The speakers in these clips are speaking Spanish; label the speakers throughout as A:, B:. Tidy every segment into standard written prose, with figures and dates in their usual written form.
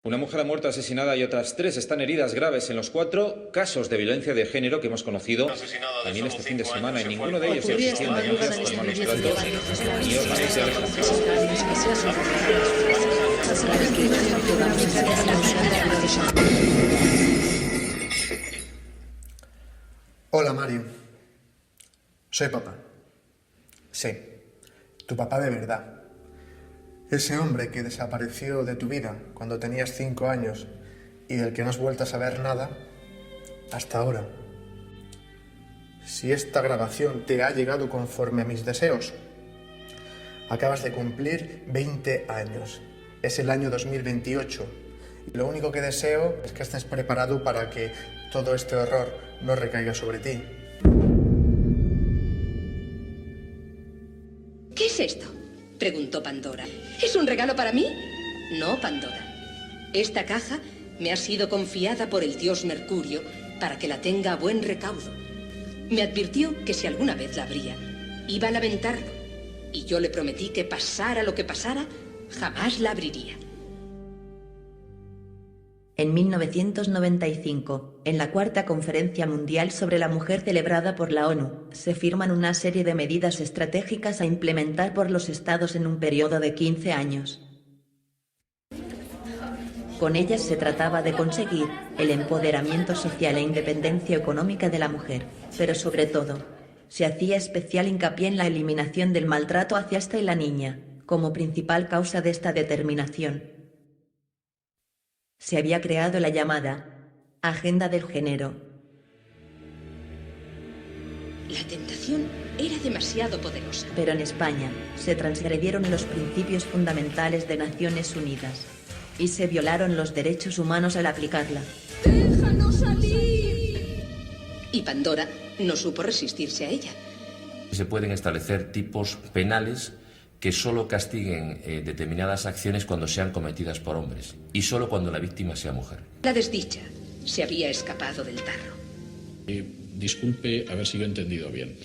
A: Una mujer ha muerto asesinada y otras 3 están heridas graves en los 4 casos de violencia de género que hemos conocido también este fin de semana. En ninguno de ellos existían denuncias por malos tratos ni órdenes de
B: Hola, Mario. Soy papá. Sí, tu papá de verdad. Ese hombre que desapareció de tu vida cuando tenías 5 años y del que no has vuelto a saber nada hasta ahora. Si esta grabación te ha llegado conforme a mis deseos, acabas de cumplir 20 años. Es el año 2028 y lo único que deseo es que estés preparado para que todo este horror no recaiga sobre ti.
C: ¿Qué es esto?, preguntó Pandora. ¿Es un regalo para mí? No, Pandora. Esta caja me ha sido confiada por el dios Mercurio para que la tenga a buen recaudo. Me advirtió que si alguna vez la abría, iba a lamentarlo. Y yo le prometí que pasara lo que pasara, jamás la abriría.
D: En 1995, en la Cuarta Conferencia Mundial sobre la Mujer celebrada por la ONU, se firman una serie de medidas estratégicas a implementar por los estados en un periodo de 15 años. Con ellas se trataba de conseguir el empoderamiento social e independencia económica de la mujer, pero sobre todo, se hacía especial hincapié en la eliminación del maltrato hacia esta y la niña, como principal causa de esta determinación. Se había creado la llamada Agenda del Género.
C: La tentación era demasiado poderosa.
D: Pero en España se transgredieron los principios fundamentales de Naciones Unidas y se violaron los derechos humanos al aplicarla.
C: ¡Déjanos salir! Y Pandora no supo resistirse a ella.
E: Se pueden establecer tipos penales que solo castiguen determinadas acciones cuando sean cometidas por hombres y solo cuando la víctima sea mujer.
C: La desdicha se había escapado del tarro.
F: Disculpe a ver si yo he entendido bien.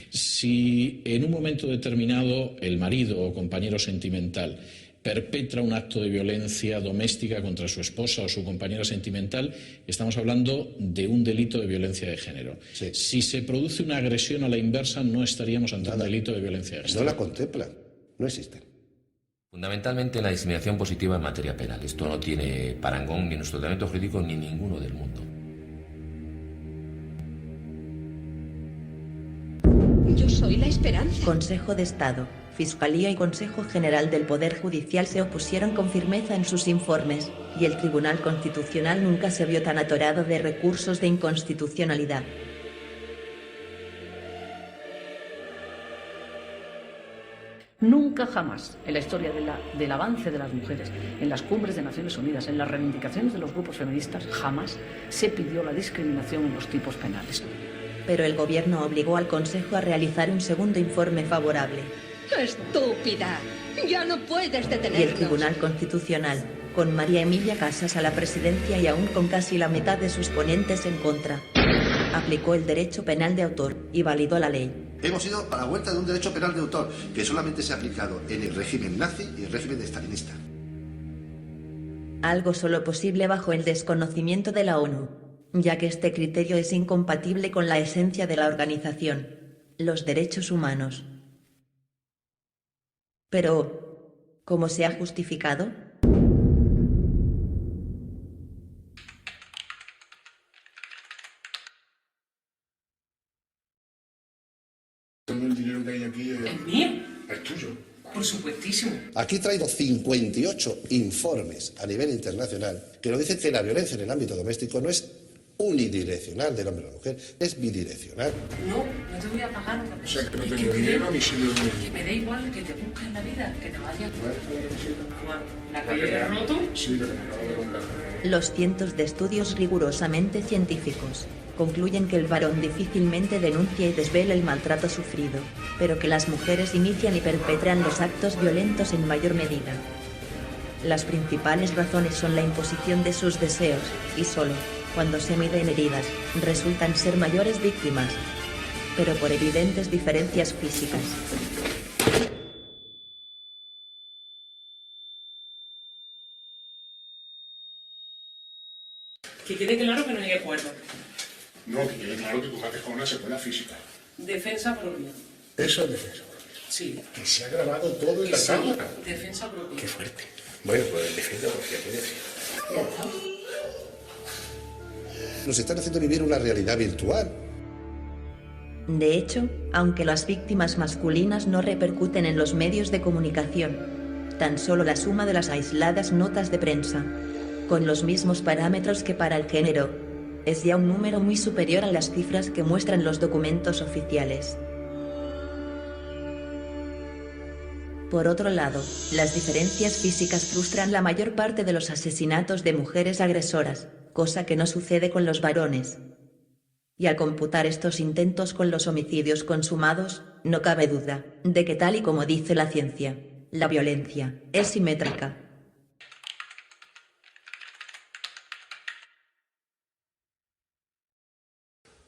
F: Si en un momento determinado el marido o compañero sentimental perpetra un acto de violencia doméstica contra su esposa o su compañera sentimental, estamos hablando de un delito de violencia de género.
G: Sí.
F: Si se produce una agresión a la inversa, no estaríamos ante un delito de violencia de género.
G: No la contemplan, no existen.
E: Fundamentalmente la discriminación positiva en materia penal. Esto no tiene parangón ni en nuestro ordenamiento jurídico ni ninguno del mundo.
C: Yo soy la esperanza.
D: Consejo de Estado, Fiscalía y Consejo General del Poder Judicial se opusieron con firmeza en sus informes, y el Tribunal Constitucional nunca se vio tan atorado de recursos de inconstitucionalidad.
H: Nunca jamás en la historia del avance de las mujeres, en las cumbres de Naciones Unidas, en las reivindicaciones de los grupos feministas, jamás se pidió la discriminación en los tipos penales.
D: Pero el gobierno obligó al Consejo a realizar un segundo informe favorable.
C: ¡Estúpida! ¡Ya no puedes detenernos!
D: Y el Tribunal Constitucional, con María Emilia Casas a la presidencia y aún con casi la mitad de sus ponentes en contra, aplicó el derecho penal de autor y validó la ley.
G: Hemos ido a la vuelta de un derecho penal de autor que solamente se ha aplicado en el régimen nazi y el régimen stalinista.
D: Algo solo posible bajo el desconocimiento de la ONU, ya que este criterio es incompatible con la esencia de la organización, los derechos humanos. Pero, ¿cómo se ha justificado?
I: Todo el dinero que hay aquí
J: ¿Es mío?
I: es tuyo.
J: Por supuestísimo.
G: Aquí traigo 58 informes a nivel internacional que nos dicen que la violencia en el ámbito doméstico no es unidireccional del hombre a la mujer, es bidireccional.
J: No, no te voy a pagar una cosa.
I: O sea, que no tengo dinero ni sirve de
J: Que me da igual que te busques en la vida, que te vayas. ¿La calle de roto?
I: Sí, lo que me acabo de comprar.
D: Los cientos de estudios rigurosamente científicos concluyen que el varón difícilmente denuncia y desvela el maltrato sufrido, pero que las mujeres inician y perpetran los actos violentos en mayor medida. Las principales razones son la imposición de sus deseos, y solo, cuando se miden heridas, resultan ser mayores víctimas, pero por evidentes diferencias físicas.
J: Que quede claro que no hay acuerdo.
I: No, que quede claro que tú haces con una secuela física.
J: Defensa propia.
I: Eso es defensa propia.
J: Sí.
I: Que se ha grabado todo en la
J: Sí,
I: cámara.
J: defensa propia.
I: Qué fuerte. Bueno, pues defensa propia, quiere decir.
G: Nos están haciendo vivir una realidad virtual.
D: De hecho, aunque las víctimas masculinas no repercuten en los medios de comunicación, tan solo la suma de las aisladas notas de prensa, con los mismos parámetros que para el género, es ya un número muy superior a las cifras que muestran los documentos oficiales. Por otro lado, las diferencias físicas frustran la mayor parte de los asesinatos de mujeres agresoras, cosa que no sucede con los varones. Y al computar estos intentos con los homicidios consumados, no cabe duda de que, tal y como dice la ciencia, la violencia es simétrica.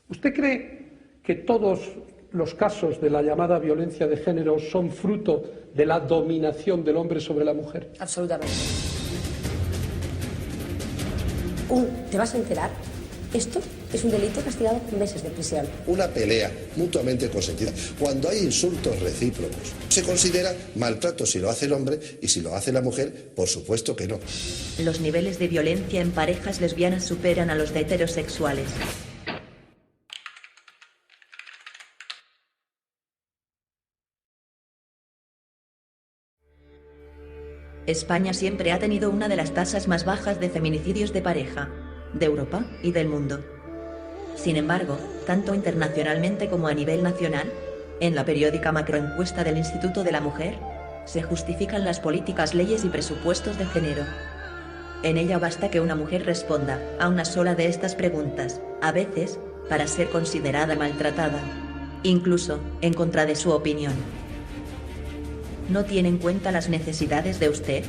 K: ¿Usted cree que todos los casos de la llamada violencia de género son fruto de la dominación del hombre sobre la mujer?
L: Absolutamente. ¿Te vas a enterar? Esto es un delito castigado con meses de prisión.
G: Una pelea mutuamente consentida. Cuando hay insultos recíprocos, se considera maltrato si lo hace el hombre y si lo hace la mujer, por supuesto que no.
D: Los niveles de violencia en parejas lesbianas superan a los de heterosexuales. España siempre ha tenido una de las tasas más bajas de feminicidios de pareja, de Europa y del mundo. Sin embargo, tanto internacionalmente como a nivel nacional, en la periódica macroencuesta del Instituto de la Mujer, se justifican las políticas, leyes y presupuestos de género. En ella basta que una mujer responda a una sola de estas preguntas, a veces, para ser considerada maltratada, incluso en contra de su opinión. ¿No tiene en cuenta las necesidades de usted?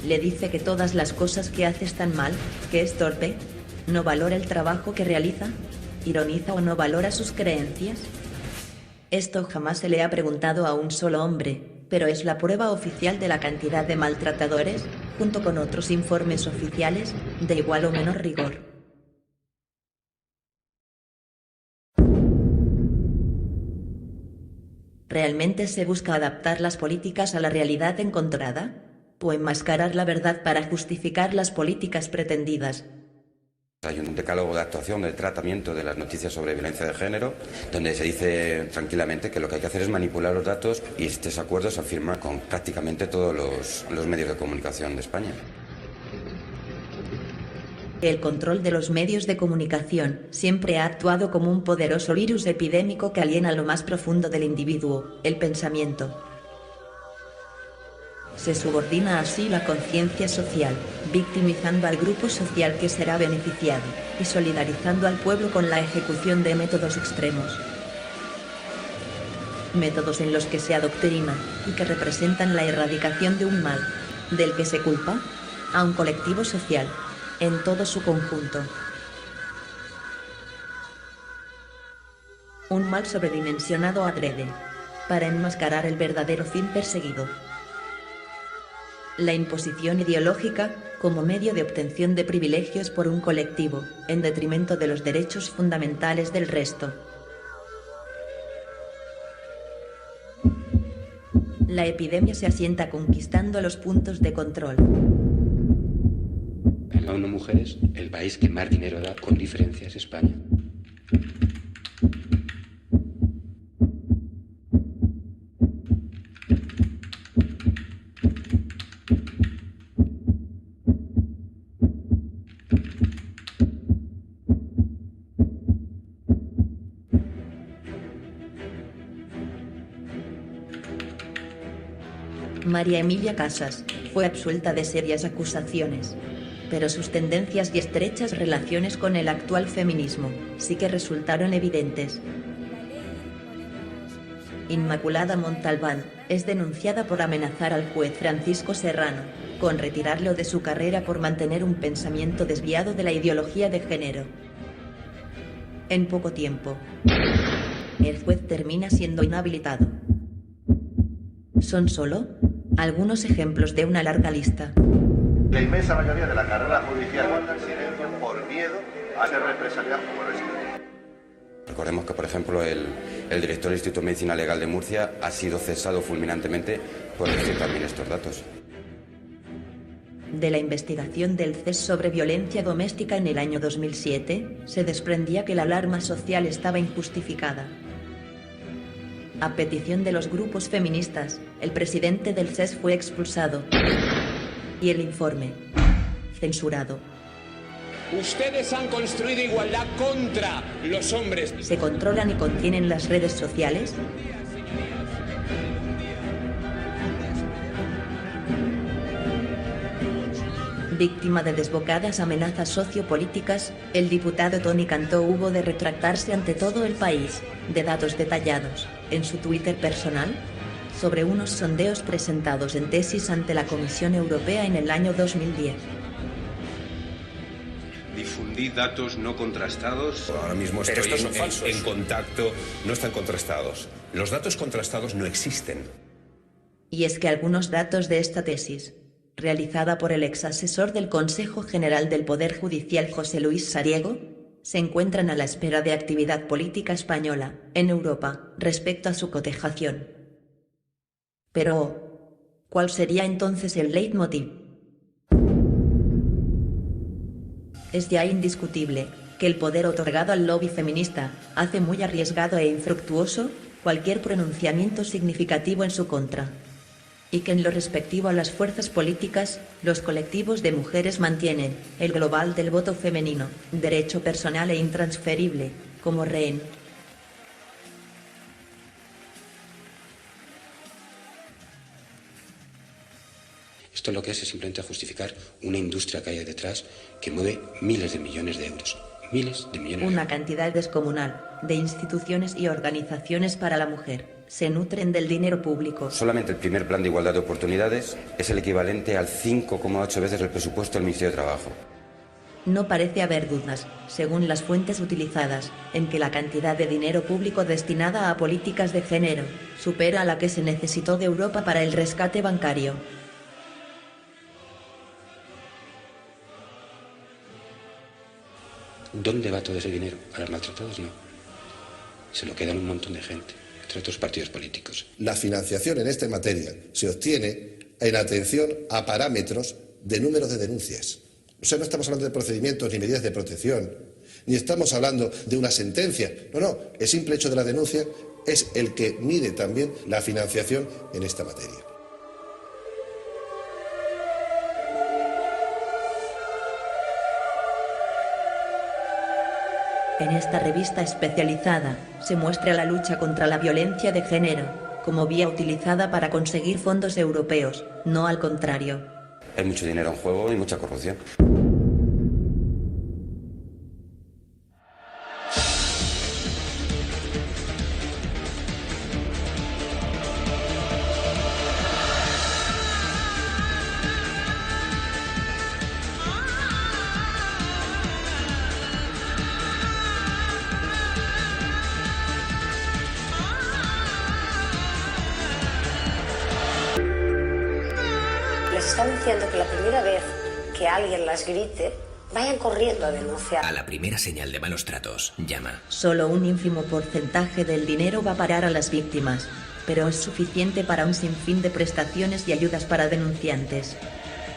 D: ¿Le dice que todas las cosas que hace están mal, que es torpe? ¿No valora el trabajo que realiza? ¿Ironiza o no valora sus creencias? Esto jamás se le ha preguntado a un solo hombre, pero es la prueba oficial de la cantidad de maltratadores, junto con otros informes oficiales, de igual o menor rigor. ¿Realmente se busca adaptar las políticas a la realidad encontrada? ¿O enmascarar la verdad para justificar las políticas pretendidas?
M: Hay un decálogo de actuación del tratamiento de las noticias sobre violencia de género, donde se dice tranquilamente que lo que hay que hacer es manipular los datos, y estos acuerdos se firman con prácticamente todos los medios de comunicación de España.
D: El control de los medios de comunicación siempre ha actuado como un poderoso virus epidémico que aliena lo más profundo del individuo, el pensamiento. Se subordina así la conciencia social, victimizando al grupo social que será beneficiado, y solidarizando al pueblo con la ejecución de métodos extremos. Métodos en los que se adoctrina, y que representan la erradicación de un mal, del que se culpa a un colectivo social, en todo su conjunto. Un mal sobredimensionado adrede, para enmascarar el verdadero fin perseguido. La imposición ideológica como medio de obtención de privilegios por un colectivo, en detrimento de los derechos fundamentales del resto. La epidemia se asienta conquistando los puntos de control.
N: En la ONU Mujeres, el país que más dinero da con diferencia es España.
D: María Emilia Casas fue absuelta de serias acusaciones, pero sus tendencias y estrechas relaciones con el actual feminismo sí que resultaron evidentes. Inmaculada Montalbán es denunciada por amenazar al juez Francisco Serrano con retirarlo de su carrera por mantener un pensamiento desviado de la ideología de género. En poco tiempo, el juez termina siendo inhabilitado. Son solo algunos ejemplos de una larga lista.
O: La inmensa mayoría de la carrera judicial guarda silencio.
G: a ser represaliado como residente.
M: Recordemos que, por ejemplo, el director del Instituto de Medicina Legal de Murcia ha sido cesado fulminantemente por decir también estos datos.
D: De la investigación del CES sobre violencia doméstica en el año 2007, se desprendía que la alarma social estaba injustificada. A petición de los grupos feministas, el presidente del CES fue expulsado y el informe censurado.
O: Ustedes han construido igualdad contra los hombres.
D: ¿Se controlan y contienen las redes sociales? Víctima de desbocadas amenazas sociopolíticas, el diputado Toni Cantó hubo de retractarse ante todo el país, de datos detallados, en su Twitter personal, sobre unos sondeos presentados en tesis ante la Comisión Europea en el año 2010.
P: Difundí datos no contrastados.
Q: Ahora mismo
P: Pero
Q: estoy
P: estos son falsos.
Q: en contacto. No están contrastados. Los datos contrastados no existen.
D: Y es que algunos datos de esta tesis, realizada por el ex asesor del Consejo General del Poder Judicial José Luis Sariego, se encuentran a la espera de actividad política española, en Europa, respecto a su cotejación. Pero, ¿cuál sería entonces el leitmotiv? Es ya indiscutible que el poder otorgado al lobby feminista hace muy arriesgado e infructuoso cualquier pronunciamiento significativo en su contra, y que en lo respectivo a las fuerzas políticas, los colectivos de mujeres mantienen el global del voto femenino, derecho personal e intransferible, como rehén.
N: Esto lo que es simplemente justificar una industria que hay detrás que mueve miles de millones de euros. Miles de millones.
D: Una cantidad descomunal de instituciones y organizaciones para la mujer se nutren del dinero público.
M: Solamente el primer plan de igualdad de oportunidades es el equivalente al 5,8 veces el presupuesto del Ministerio de Trabajo.
D: No parece haber dudas, según las fuentes utilizadas, en que la cantidad de dinero público destinada a políticas de género supera a la que se necesitó de Europa para el rescate bancario.
N: ¿Dónde va todo ese dinero? ¿A los maltratados? No. Se lo quedan un montón de gente, entre otros partidos políticos.
G: La financiación en esta materia se obtiene en atención a parámetros de número de denuncias. O sea, no estamos hablando de procedimientos ni medidas de protección, ni estamos hablando de una sentencia. No, el simple hecho de la denuncia es el que mide también la financiación en esta materia.
D: En esta revista especializada se muestra la lucha contra la violencia de género como vía utilizada para conseguir fondos europeos, no al contrario.
M: Hay mucho dinero en juego y mucha corrupción.
L: Les están diciendo que la primera vez que alguien las grite, vayan corriendo a denunciar.
R: A la primera señal de malos tratos, llama.
D: Solo un ínfimo porcentaje del dinero va a parar a las víctimas, pero es suficiente para un sinfín de prestaciones y ayudas para denunciantes.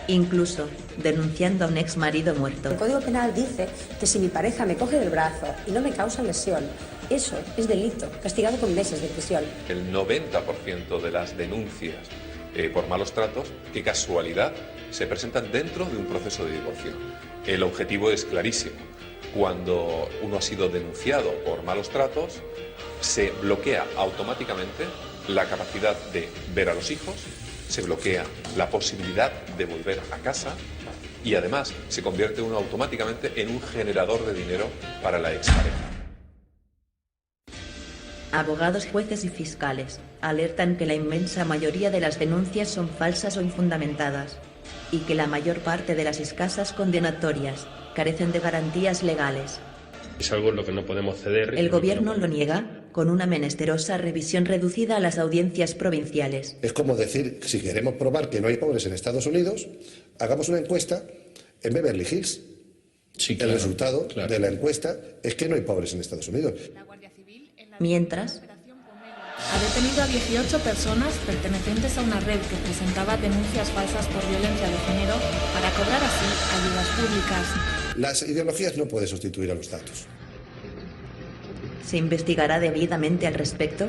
D: Incluso denunciando a un ex marido muerto.
L: El Código Penal dice que si mi pareja me coge del brazo y no me causa lesión, eso es delito, castigado con meses de prisión.
S: El 90% de las denuncias por malos tratos, qué casualidad, se presentan dentro de un proceso de divorcio. El objetivo es clarísimo. Cuando uno ha sido denunciado por malos tratos, se bloquea automáticamente la capacidad de ver a los hijos, se bloquea la posibilidad de volver a casa y además se convierte uno automáticamente en un generador de dinero para la expareja.
D: Abogados, jueces y fiscales alertan que la inmensa mayoría de las denuncias son falsas o infundamentadas y que la mayor parte de las escasas condenatorias carecen de garantías legales.
T: Es algo en lo que no podemos ceder.
D: El gobierno lo niega con una menesterosa revisión reducida a las audiencias provinciales.
G: Es como decir, si queremos probar que no hay pobres en Estados Unidos, hagamos una encuesta en Beverly Hills. Sí, claro, el resultado de la encuesta es que no hay pobres en Estados Unidos.
D: Mientras,
U: ha detenido a 18 personas pertenecientes a una red que presentaba denuncias falsas por violencia de género para cobrar así ayudas públicas.
G: Las ideologías no pueden sustituir a los datos.
D: ¿se investigará debidamente al respecto?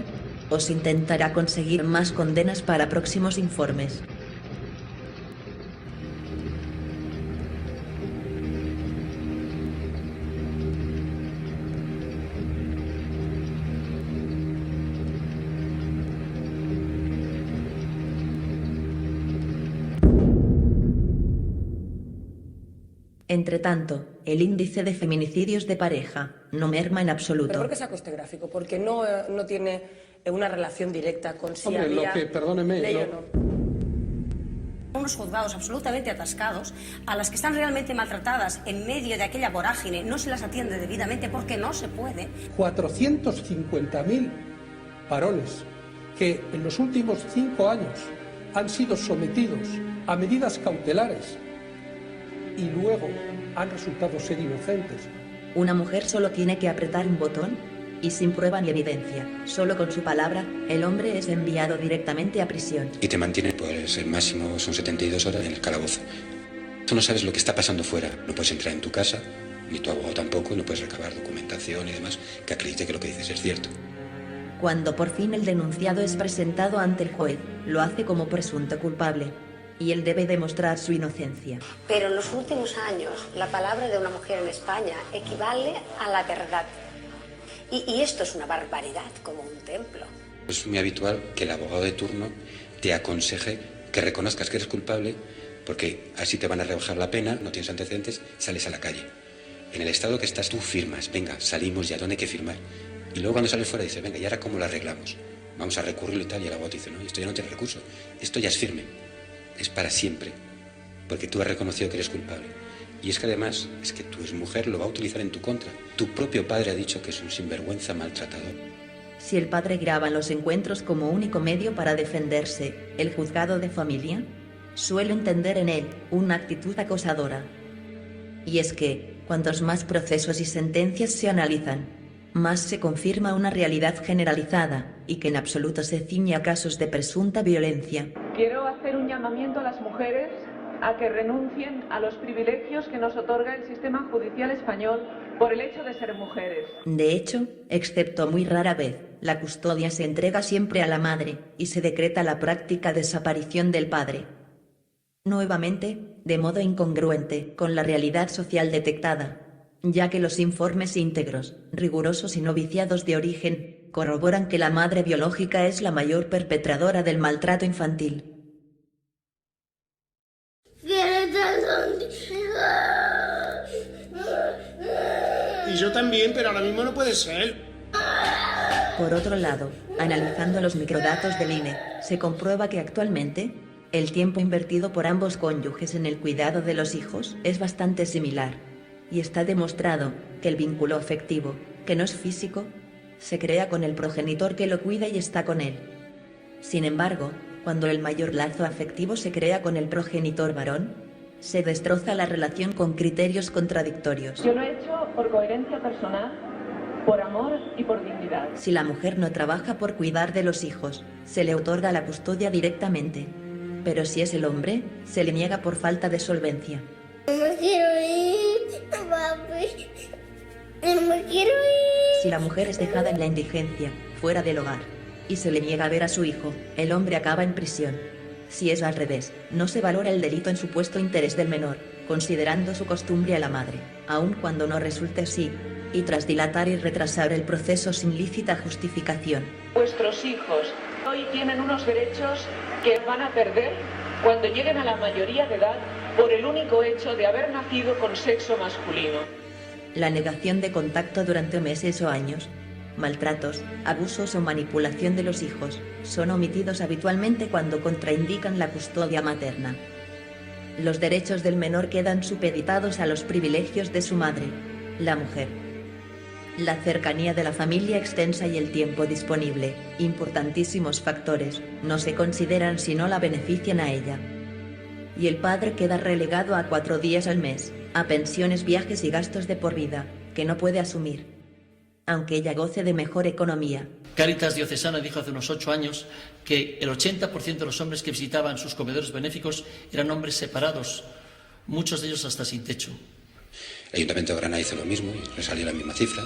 D: ¿O se intentará conseguir más condenas para próximos informes? Entretanto, el índice de feminicidios de pareja no merma en absoluto.
L: ¿Pero por qué saco este gráfico? Porque no tiene una relación directa con si
K: Hombre,
L: había
K: perdóneme,
L: ley o no.
V: Unos juzgados absolutamente atascados, a las que están realmente maltratadas en medio de aquella vorágine, no se las atiende debidamente porque no se puede.
K: 450.000 varones que en los últimos 5 años han sido sometidos a medidas cautelares y luego han resultado ser inocentes.
D: Una mujer solo tiene que apretar un botón y sin prueba ni evidencia, solo con su palabra, el hombre es enviado directamente a prisión.
N: Y te mantiene, pues el máximo son 72 horas en el calabozo. Tú no sabes lo que está pasando fuera. No puedes entrar en tu casa, ni tu abogado tampoco, y no puedes recabar documentación y demás que acredite que lo que dices es cierto.
D: Cuando por fin el denunciado es presentado ante el juez, lo hace como presunto culpable. Y él debe demostrar su inocencia.
V: Pero en los últimos años, la palabra de una mujer en España equivale a la verdad. Y esto es una barbaridad, como un templo.
N: Es muy habitual que el abogado de turno te aconseje que reconozcas que eres culpable, porque así te van a rebajar la pena, no tienes antecedentes, sales a la calle. En el estado que estás tú firmas, venga, salimos ya, ¿dónde hay que firmar? Y luego cuando sales fuera dices, venga, ¿y ahora cómo lo arreglamos? Vamos a recurrirlo y tal, y el abogado te dice, no, esto ya no tiene recurso, esto ya es firme. Es para siempre, porque tú has reconocido que eres culpable. Y es que además, es que tu exmujer lo va a utilizar en tu contra. Tu propio padre ha dicho que es un sinvergüenza maltratador.
D: Si el padre graba los encuentros como único medio para defenderse, el juzgado de familia suele entender en él una actitud acosadora. Y es que, cuantos más procesos y sentencias se analizan, más se confirma una realidad generalizada y que en absoluto se ciñe a casos de presunta violencia.
W: Quiero hacer un llamamiento a las mujeres a que renuncien a los privilegios que nos otorga el sistema judicial español por el hecho de ser mujeres.
D: De hecho, excepto muy rara vez, la custodia se entrega siempre a la madre y se decreta la práctica desaparición del padre. Nuevamente, de modo incongruente con la realidad social detectada, ya que los informes íntegros, rigurosos y no viciados de origen, corroboran que la madre biológica es la mayor perpetradora del maltrato infantil.
X: Y yo también, pero ahora mismo no puede ser.
D: Por otro lado, analizando los microdatos del INE, se comprueba que actualmente, el tiempo invertido por ambos cónyuges en el cuidado de los hijos es bastante similar, y está demostrado que el vínculo afectivo, que no es físico, se crea con el progenitor que lo cuida y está con él. Sin embargo, cuando el mayor lazo afectivo se crea con el progenitor varón, se destroza la relación con criterios contradictorios.
W: Yo lo he hecho por coherencia personal, por amor y por dignidad.
D: Si la mujer no trabaja por cuidar de los hijos, se le otorga la custodia directamente. Pero si es el hombre, se le niega por falta de solvencia.
Y: No me quiero ir, papi. No me quiero ir.
D: Si la mujer es dejada en la indigencia, fuera del hogar, y se le niega a ver a su hijo, el hombre acaba en prisión. Si es al revés, no se valora el delito en supuesto interés del menor, considerando su costumbre a la madre, aun cuando no resulte así, y tras dilatar y retrasar el proceso sin lícita justificación.
W: Vuestros hijos hoy tienen unos derechos que van a perder cuando lleguen a la mayoría de edad por el único hecho de haber nacido con sexo masculino.
D: La negación de contacto durante meses o años, maltratos, abusos o manipulación de los hijos son omitidos habitualmente cuando contraindican la custodia materna. Los derechos del menor quedan supeditados a los privilegios de su madre, la mujer. La cercanía de la familia extensa y el tiempo disponible, importantísimos factores, no se consideran si no la benefician a ella. Y el padre queda relegado a 4 días al mes, a pensiones, viajes y gastos de por vida, que no puede asumir, aunque ella goce de mejor economía.
A: Cáritas Diocesana dijo hace unos 8 años que el 80% de los hombres que visitaban sus comedores benéficos eran hombres separados, muchos de ellos hasta sin techo.
N: El Ayuntamiento de Granada hizo lo mismo y le salió la misma cifra.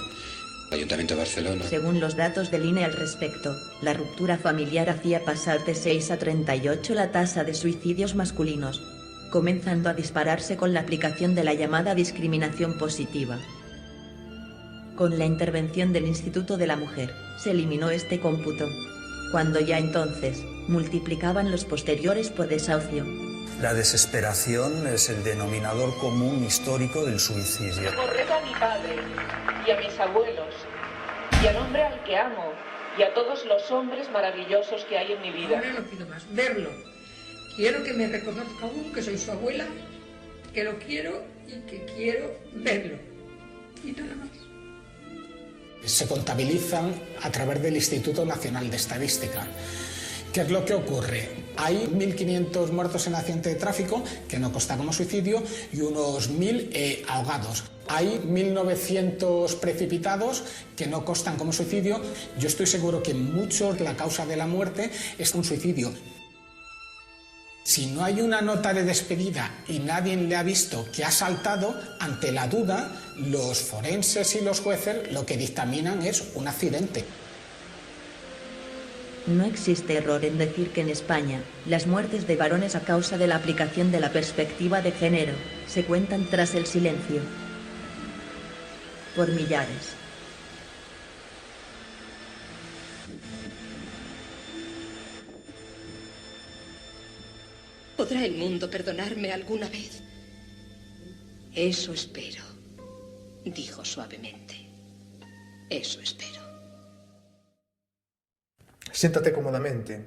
N: El Ayuntamiento de Barcelona.
D: Según los datos del INE al respecto, la ruptura familiar hacía pasar de 6 a 38 la tasa de suicidios masculinos, comenzando a dispararse con la aplicación de la llamada discriminación positiva. Con la intervención del Instituto de la Mujer, se eliminó este cómputo, cuando ya entonces multiplicaban los posteriores por desahucio.
B: La desesperación es el denominador común histórico del suicidio.
W: Recordad a mi padre y a mis abuelos y al hombre al que amo y a todos los hombres maravillosos que hay en mi vida.
E: Ahora no pido más, verlo. Quiero que me reconozca aún que soy su abuela, que lo quiero y que quiero verlo. Y nada más.
X: Se contabilizan a través del Instituto Nacional de Estadística. ¿Qué es lo que ocurre? Hay 1.500 muertos en accidente de tráfico, que no consta como suicidio, y unos 1.000 ahogados. Hay 1.900 precipitados que no constan como suicidio. Yo estoy seguro que muchos la causa de la muerte es un suicidio. Si no hay una nota de despedida y nadie le ha visto que ha saltado, ante la duda, los forenses y los jueces lo que dictaminan es un accidente.
D: No existe error en decir que en España, las muertes de varones a causa de la aplicación de la perspectiva de género se cuentan tras el silencio. Por millares.
C: ¿Podrá el mundo perdonarme alguna vez? Eso espero, dijo suavemente. Eso espero.
F: Siéntate cómodamente,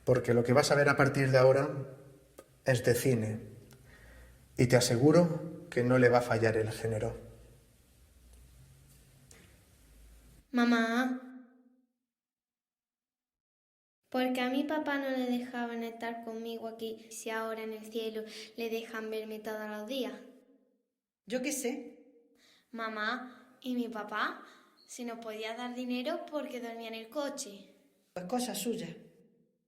F: porque lo que vas a ver a partir de ahora es de cine. Y te aseguro que no le va a fallar el género.
Y: Mamá, ¿por qué a mi papá no le dejaban estar conmigo aquí si ahora en el cielo le dejan verme todos los días?
H: Yo qué sé.
Y: Mamá, ¿y mi papá? Si nos podía dar dinero porque dormía en el coche.
H: Pues cosa suya.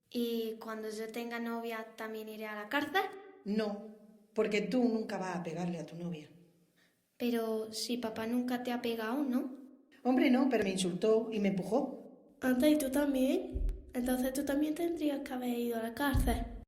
Y: ¿Y cuando yo tenga novia también iré a la cárcel?
H: No, porque tú nunca vas a pegarle a tu novia.
Y: Pero si papá nunca te ha pegado, ¿no?
H: Hombre, no, pero me insultó y me empujó.
Y: Anda, ¿y tú también? Entonces tú también tendrías que haber ido a la cárcel.